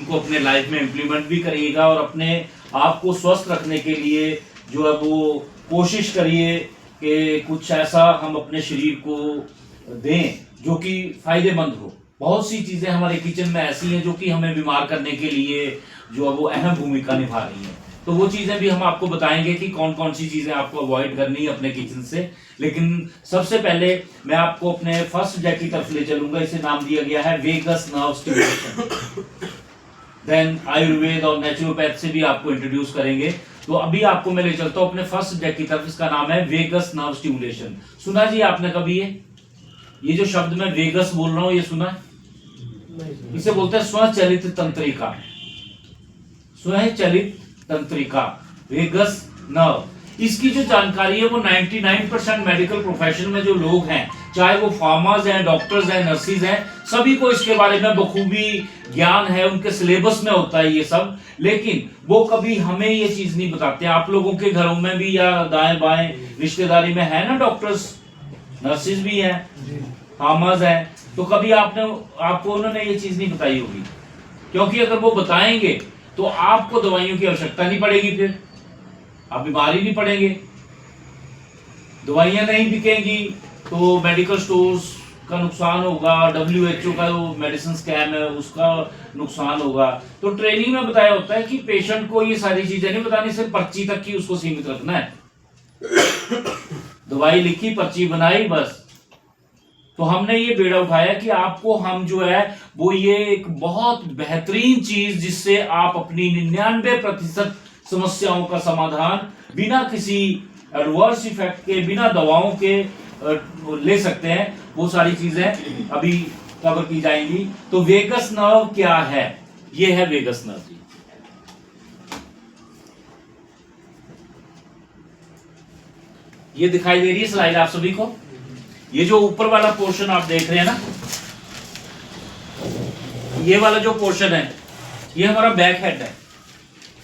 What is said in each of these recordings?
उनको अपने लाइफ में इम्प्लीमेंट भी करिएगा और अपने आप को स्वस्थ रखने के लिए जो है वो कोशिश करिए कि कुछ ऐसा हम अपने शरीर को दें जो कि फायदेमंद हो। बहुत सी चीजें हमारे किचन में ऐसी हैं जो कि हमें बीमार करने के लिए जो है वो अहम भूमिका निभा रही हैं। तो वो चीजें भी हम आपको बताएंगे कि कौन कौन सी चीजें आपको अवॉइड करनी है अपने किचन से। लेकिन सबसे पहले मैं आपको अपने फर्स्ट सब्जेक्ट की तरफ ले चलूंगा। इसे नाम दिया गया है vagus nerve stimulation. Then Ayurveda और नेचुरोपैथ से भी आपको इंट्रोड्यूस करेंगे। तो अभी आपको मैं ले चलता हूं अपने फर्स्ट सब्जेक्ट की तरफ। इसका नाम है वेगस नर्व स्टिमुलेशन। सुना जी आपने कभी ये जो शब्द मैं वेगस बोल रहा हूं ये सुना है? इसे बोलते हैं स्वचलित तंत्रिका। स्वचलित तंत्रिका वेगस नर्व। इसकी जो जानकारी है वो 99% मेडिकल प्रोफेशन में जो लोग हैं, चाहे वो फार्मर्स हैं, डॉक्टर्स हैं, नर्सिस हैं, सभी को इसके बारे में बखूबी ज्ञान है। उनके सिलेबस में होता है ये सब, लेकिन वो कभी हमें ये चीज नहीं बताते। आप लोगों के घरों में भी या दाएं बाएं रिश्तेदारी में है ना डॉक्टर्स, नर्सिस भी हैं, फार्मर्स हैं, तो कभी आपको उन्होंने ये चीज नहीं बताई होगी। क्योंकि अगर वो बताएंगे तो आपको दवाइयों की आवश्यकता नहीं पड़ेगी, फिर आप बीमार ही नहीं पड़ेंगे। दवाइयां नहीं बिकेंगी तो मेडिकल स्टोर्स का नुकसान होगा, WHO का जो मेडिसिन स्कैम है उसका नुकसान होगा। तो ट्रेनिंग में बताया होता है कि पेशेंट को ये सारी चीजें नहीं बतानी, सिर्फ पर्ची तक की उसको सीमित रखना है। दवाई लिखी, पर्ची बनाई, बस। तो हमने ये बेड़ा उठाया कि आपको हम जो है वो ये एक बहुत बेहतरीन चीज जिससे आप अपनी 99% समस्याओं का समाधान बिना किसी एडवर्स इफेक्ट के, बिना दवाओं के ले सकते हैं। वो सारी चीजें अभी कवर की जाएंगी। तो वेगस नर्व क्या है? ये है वेगस नर्व जी। ये दिखाई दे रही है स्लाइड आप सभी को। ये जो ऊपर वाला पोर्शन आप देख रहे हैं ना, ये वाला जो पोर्शन है ये हमारा बैक हेड है,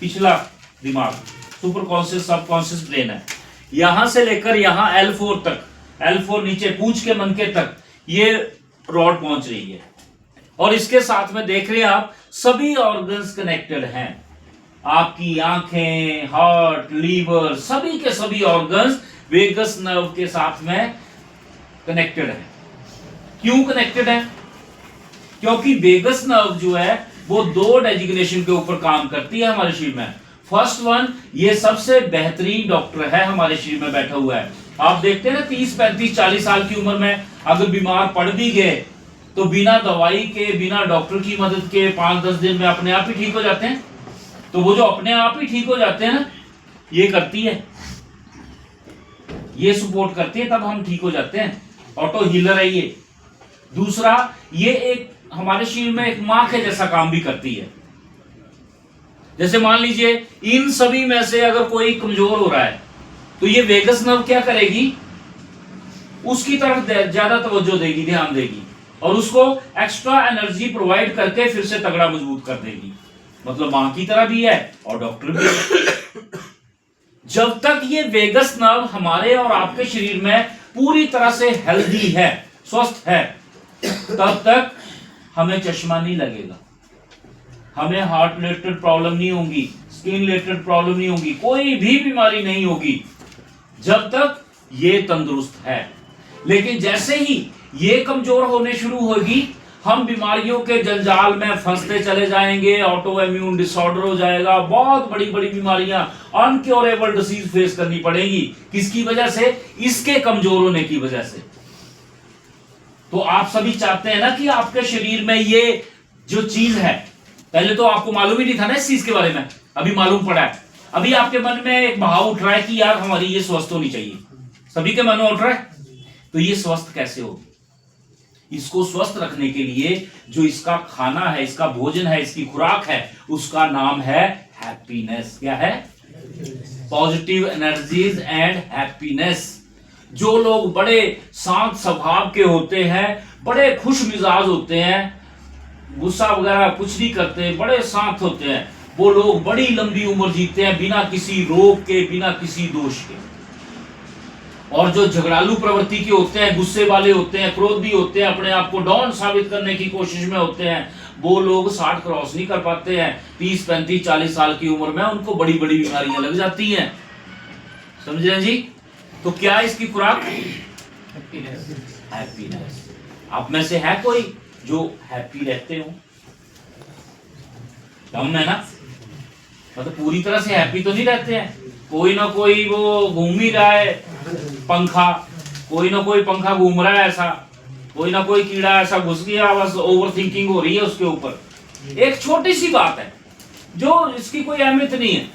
पिछला दिमाग, सुपर कॉन्शियस सब कॉन्शियस ब्रेन है। यहां से लेकर यहां L4 तक, L4 नीचे पूंछ के मनके तक ये रॉड पहुंच रही है। और इसके साथ में देख रहे हैं आप सभी ऑर्गन्स कनेक्टेड हैं। आपकी आंखें, हार्ट, लीवर, सभी के सभी ऑर्गन्स वेगस नर्व के साथ में कनेक्टेड है। क्यों कनेक्टेड है? क्योंकि वेगस नर्व जो है वो 2 डेजिग्नेशन के ऊपर काम करती है हमारे शरीर में। फर्स्ट वन, ये सबसे बेहतरीन डॉक्टर है हमारे शरीर में बैठा हुआ है। आप देखते हैं ना 30, 35, 40 साल की उम्र में अगर बीमार पड़ भी गए तो बिना दवाई के, बिना डॉक्टर की मदद के 5-10 दिन में अपने आप ही ठीक हो जाते हैं। तो वो जो अपने आप ही ठीक हो जाते हैं ना, ये करती है, ये सपोर्ट करती है, तब हम ठीक हो जाते हैं। ऑटो हीलर है ये। दूसरा, ये एक हमारे शरीर में एक मां के जैसा काम भी करती है। जैसे मान लीजिए इन सभी में से अगर कोई कमजोर हो रहा है तो ये वेगस नर्व क्या करेगी? उसकी तरफ ज्यादा तवज्जो देगी, ध्यान देगी और उसको एक्स्ट्रा एनर्जी प्रोवाइड करके फिर से तगड़ा मजबूत कर देगी। मतलब मां की तरह भी है और डॉक्टर भी है। जब तक ये वेगस नर्व हमारे और आपके शरीर में पूरी तरह से हेल्दी है, स्वस्थ है, तब तक हमें चश्मा नहीं लगेगा, हमें हार्ट रिलेटेड प्रॉब्लम नहीं होगी, स्किन रिलेटेड प्रॉब्लम नहीं होगी, कोई भी बीमारी नहीं होगी जब तक ये तंदुरुस्त है। लेकिन जैसे ही ये कमजोर होने शुरू होगी, हम बीमारियों के जंजाल में फंसते चले जाएंगे, ऑटो इम्यून डिसऑर्डर हो जाएगा, बहुत बड़ी बड़ी बीमारियां, अनक्योरेबल डिसीज फेस करनी पड़ेगी। किसकी वजह से? इसके कमजोर होने की वजह से। तो आप सभी चाहते हैं ना कि आपके शरीर में ये जो चीज है, पहले तो आपको मालूम ही नहीं था ना इस चीज के बारे में, अभी मालूम पड़ा है। अभी आपके मन में एक भाव उठ रहा है कि यार हमारी ये स्वस्थ होनी चाहिए, सभी के मन में उठ रहा है। तो ये स्वस्थ कैसे होगी? इसको स्वस्थ रखने के लिए जो इसका खाना है, इसका भोजन है, इसकी खुराक है, उसका नाम है हैप्पीनेस। क्या है? Positive energies and happiness. जो लोग बड़े शांत स्वभाव के होते हैं, बड़े खुश मिजाज होते हैं, गुस्सा वगैरह कुछ नहीं करते, बड़े शांत होते हैं, वो लोग बड़ी लंबी उम्र जीते हैं बिना किसी रोग के, बिना किसी दोष के। और जो झगड़ालू प्रवृत्ति के होते हैं, गुस्से वाले होते हैं, क्रोधी होते हैं, अपने आप को डॉन साबित करने की कोशिश में होते हैं, वो लोग 60 क्रॉस नहीं कर पाते हैं, 30, 35, 40 साल की उम्र में उनको बड़ी बड़ी बीमारियां लग जाती हैं। समझ रहे हैं जी? तो क्या इसकी खुराक? हैप्पीनेस। आप में से है कोई जो हैप्पी रहते हो? कम है ना? मतलब पूरी तरह से हैप्पी तो नहीं रहते हैं। कोई ना कोई वो घूम ही रहा है पंखा, कोई ना कोई पंखा घूम रहा है ऐसा, कोई ना कोई कीड़ा ऐसा घुस गया, बस ओवर थिंकिंग हो रही है उसके ऊपर। एक छोटी सी बात है जो इसकी कोई अहमियत नहीं है,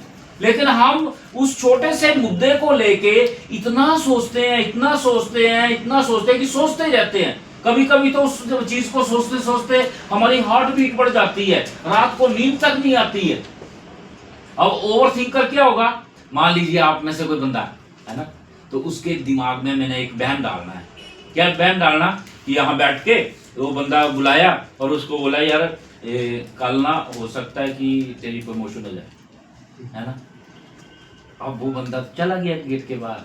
लेकिन हम उस छोटे से मुद्दे को लेके इतना सोचते हैं, इतना सोचते हैं, इतना सोचते हैं कि सोचते रहते हैं। कभी कभी तो उस चीज को सोचते सोचते हमारी हार्ट बीट बढ़ जाती है, रात को नींद तक नहीं आती है। अब ओवर थिंकर क्या होगा? मान लीजिए आप में से कोई बंदा है ना, तो उसके दिमाग में मैंने एक बहम डालना है। क्या बहम डालना? कि यहाँ बैठ के वो बंदा बुलाया और उसको बोला यार कल ना हो सकता है कि तेरी प्रमोशन हो जाए, है ना। अब वो बंदा चला गया गेट के बाहर,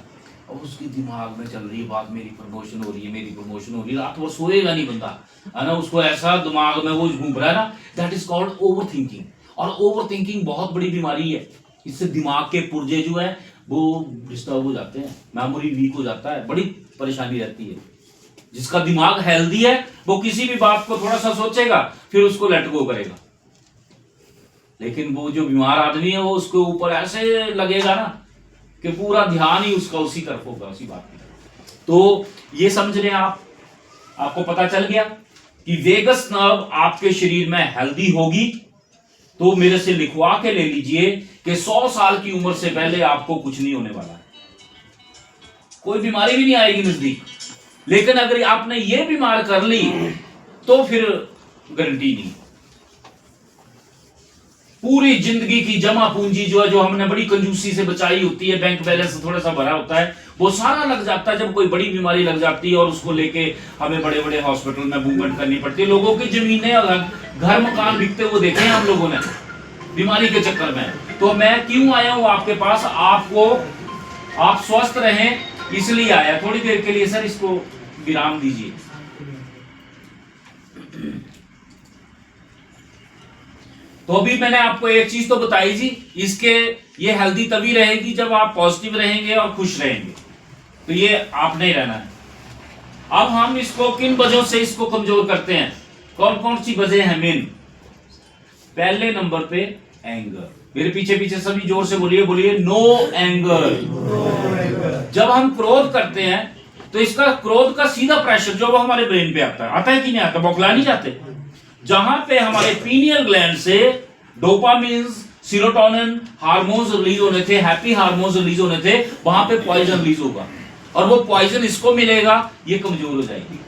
और उसके दिमाग में चल रही है बात, मेरी प्रमोशन हो रही है, मेरी प्रमोशन हो रही है। रात वो सोएगा नहीं बंदा, है ना। उसको ऐसा दिमाग में वो घूम रहा है ना, that is called over thinking. और ओवर थिंकिंग बहुत बड़ी बीमारी है। इससे दिमाग के पुर्जे जो है वो डिस्टर्ब हो जाते हैं, मेमोरी वीक हो जाता है, बड़ी परेशानी रहती है। जिसका दिमाग हेल्दी है वो किसी भी बात को थोड़ा सा सोचेगा, फिर उसको लेट गो करेगा। लेकिन वो जो बीमार आदमी है वो उसके ऊपर ऐसे लगेगा ना कि पूरा ध्यान ही उसका उसी तरफ होगा, उसी बात की तरफ। तो ये समझ रहे हैं आप? आपको पता चल गया कि वेगस नर्व आपके शरीर में हेल्दी होगी तो मेरे से लिखवा के ले लीजिए कि 100 साल की उम्र से पहले आपको कुछ नहीं होने वाला है, कोई बीमारी भी नहीं आएगी नजदीक। लेकिन अगर आपने ये बीमार कर ली तो फिर गारंटी नहीं। पूरी जिंदगी की जमा पूंजी जो है, जो हमने बड़ी कंजूसी से बचाई होती है, बैंक बैलेंस थोड़ा सा भरा होता है, वो सारा लग जाता है जब कोई बड़ी बीमारी लग जाती है और उसको लेके हमें बड़े बड़े हॉस्पिटल में मूवमेंट करनी पड़ती है। लोगों की जमीनें और घर मकान बिकते हुए देखे हैं हम लोगों ने बीमारी के चक्कर में। तो मैं क्यों आया हूं आपके पास? आप स्वस्थ रहें इसलिए आया। थोड़ी देर के लिए सर इसको विराम दीजिए। तो अभी मैंने आपको एक चीज तो बताई जी, इसके ये हेल्दी तभी रहेगी जब आप पॉजिटिव रहेंगे और खुश रहेंगे। तो ये आपने ही रहना है। अब हम इसको किन वजहों से इसको कमजोर करते हैं? कौन कौन सी वजह है मेन? पहले नंबर पे एंगर। मेरे पीछे पीछे सभी जोर से बोलिए, बोलिए नो एंगर। जब हम क्रोध करते हैं तो इसका क्रोध का सीधा प्रेशर जो हमारे ब्रेन पे आता है कि नहीं आता? बौखला नहीं जाते? जहां पे हमारे पीनियल ग्लैंड से डोपामिन, सीरोटोनिन हार्मोन्स रिलीज होने थे, हैप्पी हार्मोन्स रिलीज होने थे, वहां पे पॉइजन रिलीज होगा और वो पॉइजन इसको मिलेगा, ये कमजोर हो जाएगी।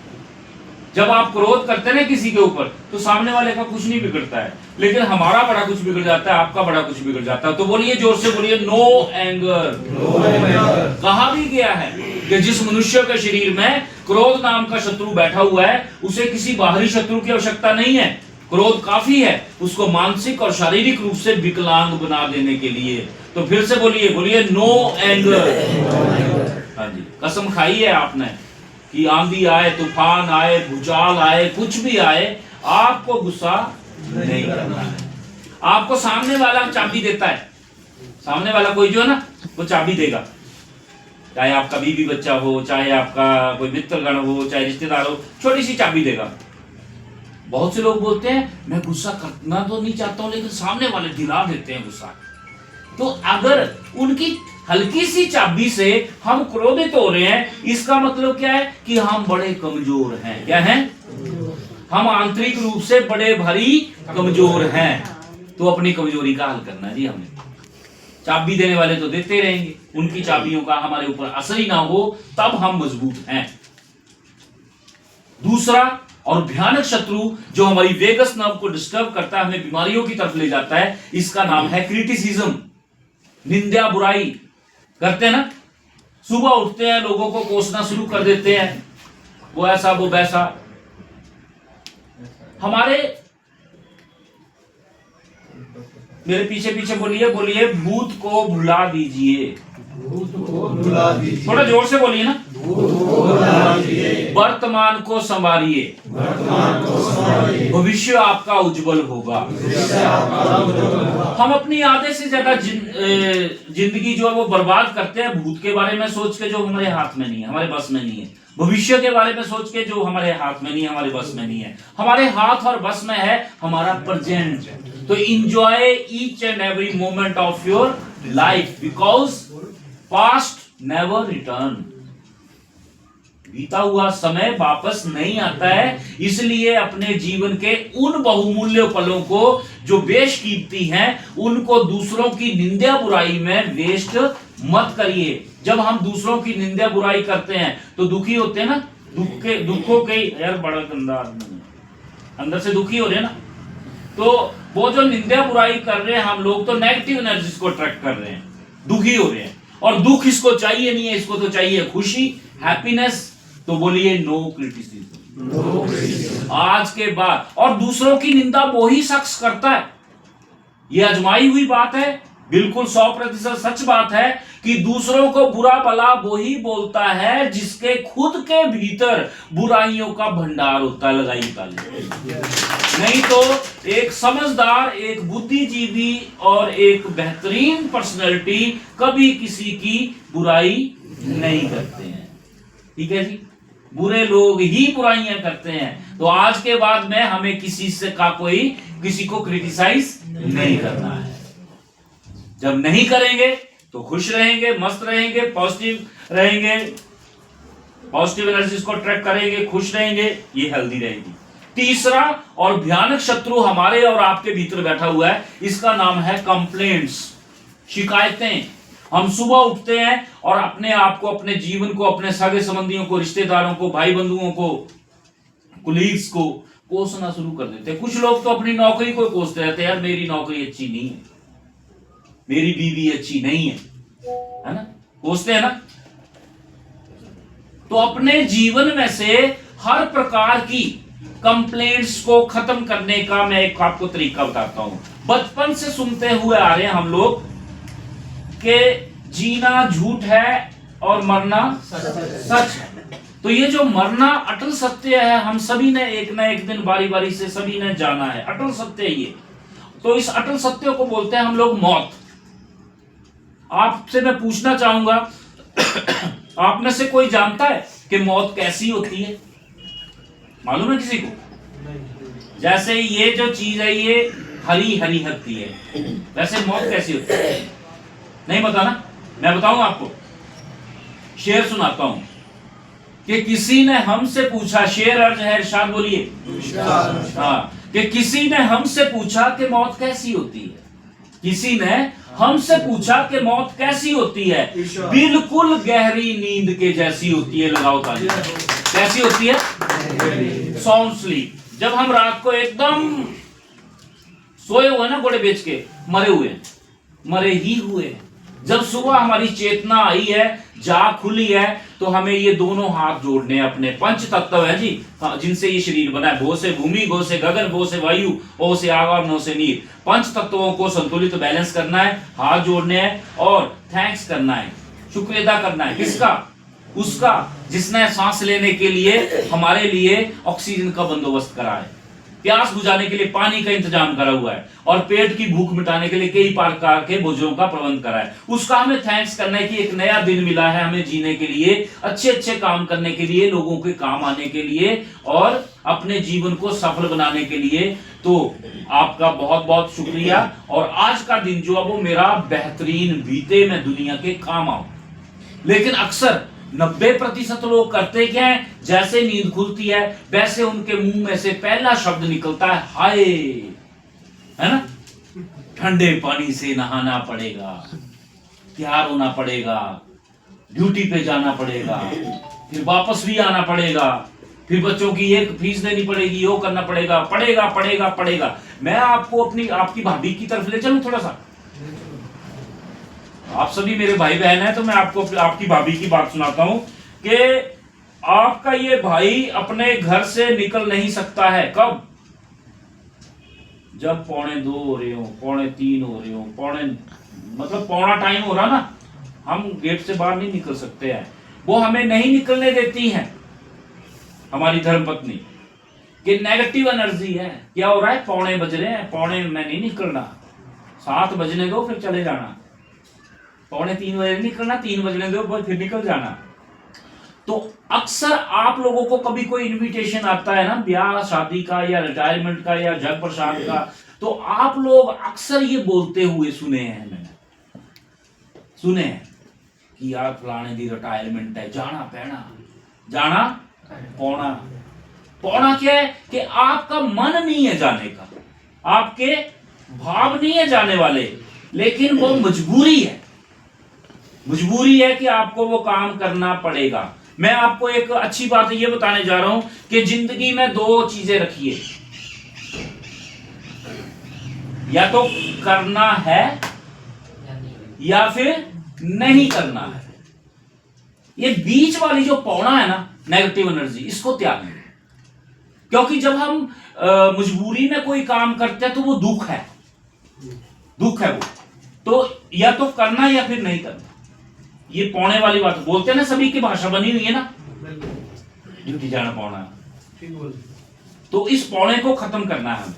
जब आप क्रोध करते हैं ना किसी के ऊपर तो सामने वाले का कुछ नहीं बिगड़ता है, लेकिन हमारा बड़ा कुछ बिगड़ जाता है, आपका बड़ा कुछ बिगड़ जाता है। तो बोलिए जोर से, बोलिए नो एंगर। कहा भी गया है कि जिस मनुष्य के शरीर में क्रोध नाम का शत्रु बैठा हुआ है उसे किसी बाहरी शत्रु की आवश्यकता नहीं है, क्रोध काफी है उसको मानसिक और शारीरिक रूप से विकलांग बना देने के लिए। तो फिर से बोलिए, बोलिए नो एंगर। हाँ जी, कसम खाई है आपने कि आंधी आए, तूफान आए, भूचाल आए, कुछ भी आए, आपको गुस्सा नहीं करना है। आपको सामने वाला चाबी देता है, सामने वाला कोई जो है ना वो चाबी देगा, चाहे आपका बीवी बच्चा हो, चाहे आपका कोई मित्रगण हो, चाहे रिश्तेदार हो, छोटी सी चाबी देगा। बहुत से लोग बोलते हैं मैं गुस्सा करना तो नहीं चाहता हूं, लेकिन सामने वाले दिला देते हैं गुस्सा। तो अगर उनकी हल्की सी चाबी से हम क्रोधित हो रहे हैं, इसका मतलब क्या है कि हम बड़े कमजोर हैं। क्या हैं? हम आंतरिक रूप से बड़े भारी कमजोर हैं। तो अपनी कमजोरी का हल करना है जी हमें। चाबी देने वाले तो देते रहेंगे, उनकी चाबियों का हमारे ऊपर असर ही ना हो, तब हम मजबूत हैं। दूसरा और भयानक शत्रु जो हमारी वेगस नर्व को डिस्टर्ब करता है, हमें बीमारियों की तरफ ले जाता है, इसका नाम है क्रिटिसिज्म। निंदा, बुराई करते हैं ना, सुबह उठते हैं लोगों को कोसना शुरू कर देते हैं, वो ऐसा वो वैसा। हमारे मेरे पीछे पीछे बोलिए, बोलिए भूत को भुला दीजिए। भूत को भुला दीजिए। थोड़ा जोर से बोलिए ना, भूत को भुला दीजिए। वर्तमान को संवारिए, भविष्य आपका उज्जवल होगा। हम अपनी आधे से ज्यादा जिंदगी जो है वो बर्बाद करते हैं भूत के बारे में सोच के, जो हमारे हाथ में नहीं है, हमारे बस में नहीं है। भविष्य के बारे में सोच के, जो हमारे हाथ में नहीं है, हमारे बस में नहीं है। हमारे हाथ और बस में है हमारा प्रेजेंट। तो enjoy each and every moment of your life, because past never return. बीता हुआ समय वापस नहीं आता है, इसलिए अपने जीवन के उन बहुमूल्य पलों को जो बेशकीमती हैं, उनको दूसरों की निंदा बुराई में वेस्ट मत करिए। जब हम दूसरों की निंदा बुराई करते हैं तो दुखी होते हैं ना, दुखों के यार बड़ा गंदा आदमी अंदर से दुखी हो रहे हैं ना, तो वो जो निंदा बुराई कर रहे हैं हम लोग, तो नेगेटिव एनर्जीज को अट्रैक्ट कर रहे हैं, दुखी हो रहे हैं। और दुख इसको चाहिए नहीं है, इसको तो चाहिए खुशी, हैप्पीनेस। तो बोलिए नो क्रिटिसिज्म आज के बाद। और दूसरों की निंदा वो ही शख्स करता है, ये अजमाई हुई बात है, बिल्कुल 100% सच बात है कि दूसरों को बुरा भला वो ही बोलता है जिसके खुद के भीतर बुराइयों का भंडार होता है। लगाई ताली। नहीं तो एक समझदार, एक बुद्धिजीवी और एक बेहतरीन पर्सनैलिटी कभी किसी की बुराई नहीं करते हैं। ठीक है जी, बुरे लोग ही बुराइयां करते हैं। तो आज के बाद में हमें किसी को क्रिटिसाइज नहीं करना है। जब नहीं करेंगे तो खुश रहेंगे, मस्त रहेंगे, पॉजिटिव रहेंगे, पॉजिटिव एनर्जीज को अट्रैक्ट करेंगे, खुश रहेंगे, ये हेल्दी रहेगी। तीसरा और भयानक शत्रु हमारे और आपके भीतर बैठा हुआ है, इसका नाम है कंप्लेंट्स, शिकायतें। हम सुबह उठते हैं और अपने आप को, अपने जीवन को, अपने सगे संबंधियों को, रिश्तेदारों को, भाई बंधुओं को, कुलीग्स को कोसना शुरू कर देते हैं। कुछ लोग तो अपनी नौकरी को कोसते रहते हैं, यार मेरी नौकरी अच्छी नहीं है, मेरी बीवी अच्छी नहीं है ना, कोसते हैं ना। तो अपने जीवन में से हर प्रकार की कंप्लेंट्स को खत्म करने का मैं एक आपको तरीका बताता हूं। बचपन से सुनते हुए आ रहे हैं हम लोग कि जीना झूठ है और मरना सच है। तो ये जो मरना अटल सत्य है, हम सभी ने एक ना एक दिन बारी बारी से सभी ने जाना है, अटल सत्य है ये। तो इस अटल सत्य को बोलते हैं हम लोग मौत। आपसे मैं पूछना चाहूंगा, आप में से कोई जानता है कि मौत कैसी होती है? मालूम है किसी को? जैसे ये जो चीज है ये हरी हरी होती है, वैसे मौत कैसी होती है? नहीं बताना, मैं बताऊंगा आपको। शेर सुनाता हूं कि किसी ने हमसे पूछा, शेर अर्ज है, इरशाद बोलिए। हाँ, कि किसी ने हमसे पूछा कि मौत कैसी होती है। किसी ने हमसे पूछा कि मौत कैसी होती है। बिल्कुल गहरी नींद के जैसी होती है। लगाओ ताली। कैसी होती है? Sound sleep. जब हम रात को एकदम सोए हुए ना, घोड़े बेच के मरे ही हुए, जब सुबह हमारी चेतना आई है, जाग खुली है, तो हमें ये दोनों हाथ जोड़ने हैं। अपने पंच तत्व है जी, जिनसे ये शरीर बना है, भो से भूमि, गो से गगन, भो से वायु, ओ से आग और नो से नीर। पंच तत्वों को संतुलित बैलेंस करना है, हाथ जोड़ने हैं और थैंक्स करना है, शुक्र अदा करना है। किसका? उसका जिसने सांस लेने के लिए हमारे लिए ऑक्सीजन का बंदोबस्त करा है, प्यास बुझाने के लिए पानी का इंतजाम करा हुआ है, और पेट की भूख मिटाने के लिए कई प्रकार के भोजनों का प्रबंध करा है। उसका हमें थैंक्स करना है कि एक नया दिन मिला है हमें जीने के लिए, अच्छे अच्छे काम करने के लिए, लोगों के काम आने के लिए और अपने जीवन को सफल बनाने के लिए। तो आपका बहुत बहुत शुक्रिया, और आज का दिन जो है वो मेरा बेहतरीन बीते, मैं दुनिया के काम आऊं। लेकिन अक्सर 90% लोग करते क्या है, जैसे नींद खुलती है वैसे उनके मुंह में से पहला शब्द निकलता है हाय, है ना। ठंडे पानी से नहाना पड़ेगा, तैयार होना पड़ेगा, ड्यूटी पे जाना पड़ेगा, फिर वापस भी आना पड़ेगा, फिर बच्चों की एक फीस देनी पड़ेगी, वो करना पड़ेगा, पड़ेगा। मैं आपको आपकी भाभी की तरफ ले चलूं थोड़ा सा। आप सभी मेरे भाई बहन हैं, तो मैं आपको आपकी भाभी की बात सुनाता हूं कि आपका ये भाई अपने घर से निकल नहीं सकता है। कब? जब 2:45 हो रहे हो, 3:45 हो रहे हो, मतलब पौना टाइम हो रहा ना, हम गेट से बाहर नहीं निकल सकते हैं, वो हमें नहीं निकलने देती हैं। हमारी धर्मपत्नी, कि नेगेटिव एनर्जी है। क्या हो रहा है, पौने बज रहे हैं, पौने में नहीं निकलना, 7 बजने दो फिर चले जाना, पौने 3 बजे निकलना, 3 बजने दो फिर निकल जाना। तो अक्सर आप लोगों को कभी कोई इनविटेशन आता है ना, ब्याह शादी का या रिटायरमेंट का या जग प्रसाद का, तो आप लोग अक्सर ये बोलते हुए सुने हैं, मैंने सुने हैं कि यार फलाने दी रिटायरमेंट है, जाना पैना, जाना पौना। पौना क्या है कि आपका मन नहीं है जाने का, आपके भाव नहीं है जाने वाले, लेकिन वो मजबूरी है, मजबूरी है कि आपको वो काम करना पड़ेगा। मैं आपको एक अच्छी बात ये बताने जा रहा हूं कि जिंदगी में 2 चीजें रखिए, या तो करना है या फिर नहीं करना है। ये बीच वाली जो पौना है ना, नेगेटिव एनर्जी, इसको त्यागें। क्योंकि जब हम मजबूरी में कोई काम करते हैं तो वो दुख है, दुख है वो, तो या तो करना या फिर नहीं करना। ये पौने वाली बात बोलते हैं ना, सभी की भाषा बनी हुई है ना, ड्यूटी जाना पौना। तो इस पौने को खत्म करना है।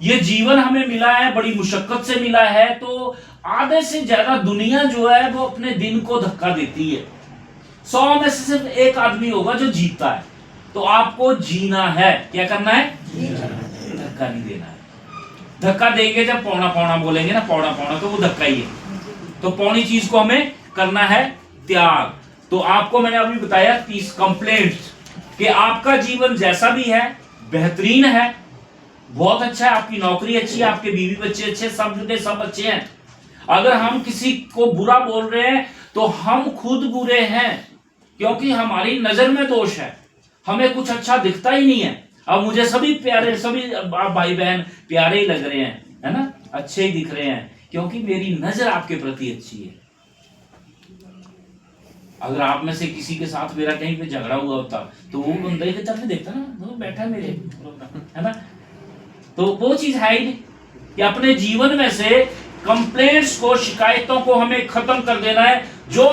ये जीवन हमें मिला है, बड़ी मुशक्कत से मिला है, तो आधे से ज्यादा दुनिया जो है वो अपने दिन को धक्का देती है। 100 में से सिर्फ एक आदमी होगा जो जीतता है। तो आपको जीना है, क्या करना है, धक्का नहीं देना है। धक्का देंगे जब पौना पौना बोलेंगे ना, पौना पौना, तो वो धक्का ही है। तो पौनी चीज को हमें करना है त्याग। तो आपको मैंने अभी बताया 30 कंप्लेंट्स कि आपका जीवन जैसा भी है बेहतरीन है, बहुत अच्छा है, आपकी नौकरी अच्छी है, आपके बीवी बच्चे अच्छे, सब अच्छे हैं। अगर हम किसी को बुरा बोल रहे हैं तो हम खुद बुरे हैं, क्योंकि हमारी नजर में दोष है, हमें कुछ अच्छा दिखता ही नहीं है। अब मुझे सभी प्यारे, सभी भाई बहन प्यारे ही लग रहे हैं, है ना, अच्छे ही दिख रहे हैं, क्योंकि मेरी नजर आपके प्रति अच्छी है। अगर आप में से किसी के साथ मेरा कहीं पे झगड़ा हुआ होता तो वो बंदे के तरफ देखता ना, वो बैठा मेरे, है ना। तो वो चीज है ही नहीं कि अपने जीवन में से कंप्लेंट्स को, शिकायतों को हमें खत्म कर देना है। जो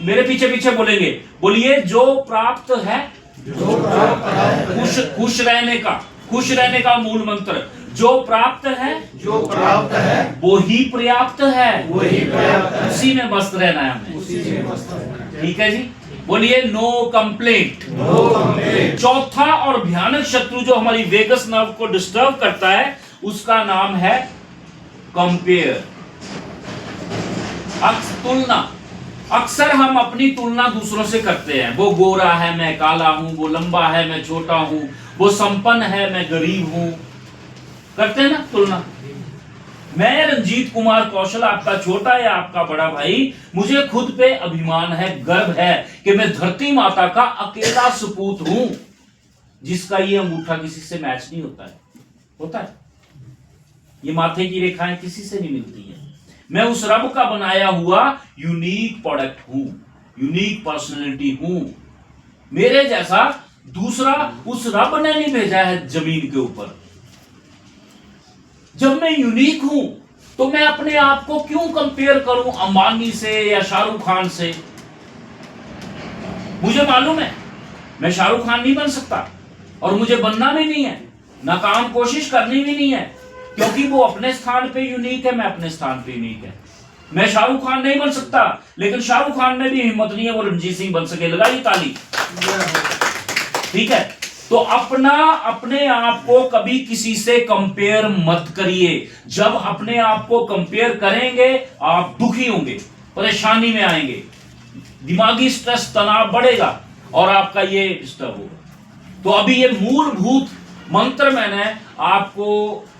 मेरे पीछे पीछे बोलेंगे, बोलिए, जो प्राप्त है, खुश रहने का मूल मंत्र, जो प्राप्त है वो ही पर्याप्त है, उसी में मस्त रहना है हमें। ठीक है जी, बोलिए नो कंप्लेंट। चौथा और भयानक शत्रु जो हमारी वेगस नर्व को डिस्टर्ब करता है, उसका नाम है कंपेयर, तुलना। अक्सर हम अपनी तुलना दूसरों से करते हैं। वो गोरा है, मैं काला हूं, वो लंबा है, मैं छोटा हूं, वो संपन्न है, मैं गरीब हूं, करते हैं ना तुलना। मैं रंजीत कुमार कौशल, आपका छोटा या आपका बड़ा भाई, मुझे खुद पे अभिमान है, गर्व है कि मैं धरती माता का अकेला सपूत हूं जिसका ये अंगूठा किसी से मैच नहीं होता है। होता है? ये माथे की रेखाएं किसी से नहीं मिलती है। मैं उस रब का बनाया हुआ यूनिक प्रोडक्ट हूं, यूनिक पर्सनैलिटी हूं। मेरे जैसा दूसरा उस रब ने नहीं भेजा है जमीन के ऊपर। जब मैं यूनिक हूं तो मैं अपने आप को क्यों कंपेयर करूं अंबानी से या शाहरुख खान से? मुझे मालूम है मैं शाहरुख खान नहीं बन सकता, और मुझे बनना भी नहीं है, नाकाम कोशिश करनी भी नहीं है, क्योंकि वो अपने स्थान पे यूनिक है, मैं अपने स्थान पे यूनिक है। मैं शाहरुख खान नहीं बन सकता, लेकिन शाहरुख खान में भी हिम्मत नहीं है वो रणजीत सिंह बन सके। लगाइए ताली। ठीक है, तो अपने आप को कभी किसी से कंपेयर मत करिए। जब अपने आप को कंपेयर करेंगे आप दुखी होंगे, परेशानी में आएंगे, दिमागी स्ट्रेस, तनाव बढ़ेगा और आपका ये डिस्टर्ब होगा। तो अभी ये मूलभूत मंत्र मैंने आपको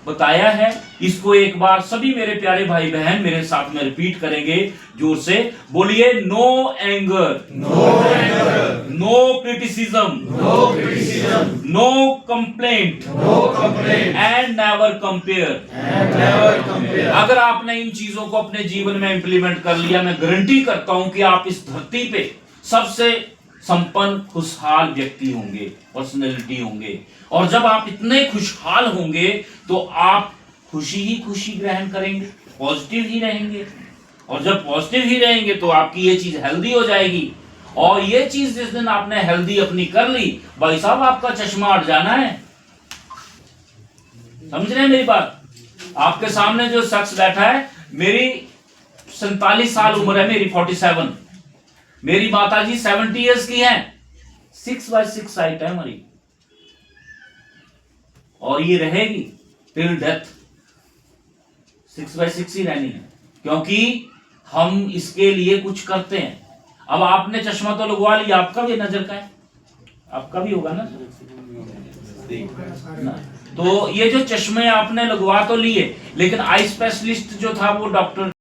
बताया है, इसको एक बार सभी मेरे प्यारे भाई बहन मेरे साथ में रिपीट करेंगे जोर से। बोलिए no anger, no criticism, no complaint and never compare. अगर आपने इन चीजों को अपने जीवन में इंप्लीमेंट कर लिया, मैं गारंटी करता हूं कि आप इस धरती पे सबसे संपन्न खुशहाल व्यक्ति होंगे, पर्सनैलिटी होंगे। और जब आप इतने खुशहाल होंगे तो आप खुशी ही खुशी ग्रहण करेंगे, पॉजिटिव ही रहेंगे। और जब पॉजिटिव ही रहेंगे तो आपकी ये चीज हेल्दी हो जाएगी। और ये चीज जिस दिन आपने हेल्दी अपनी कर ली, भाई साहब आपका चश्मा हट जाना है। समझ रहे हैं मेरी बात? आपके सामने जो शख्स बैठा है, मेरी 47 साल उम्र है, मेरी 47, मेरी माता जी 70 ईयर्स की हैं, 6x6 हाइट है हमारी, और ये रहेगी टिल डेथ, 6x6 ही रहनी है, क्योंकि हम इसके लिए कुछ करते हैं। अब आपने चश्मा तो लगवा लिया, आपका भी नजर का है, आपका भी होगा ना? तो ये जो चश्मे आपने लगवा तो लिए, लेकिन आई स्पेशलिस्ट जो था वो डॉक्टर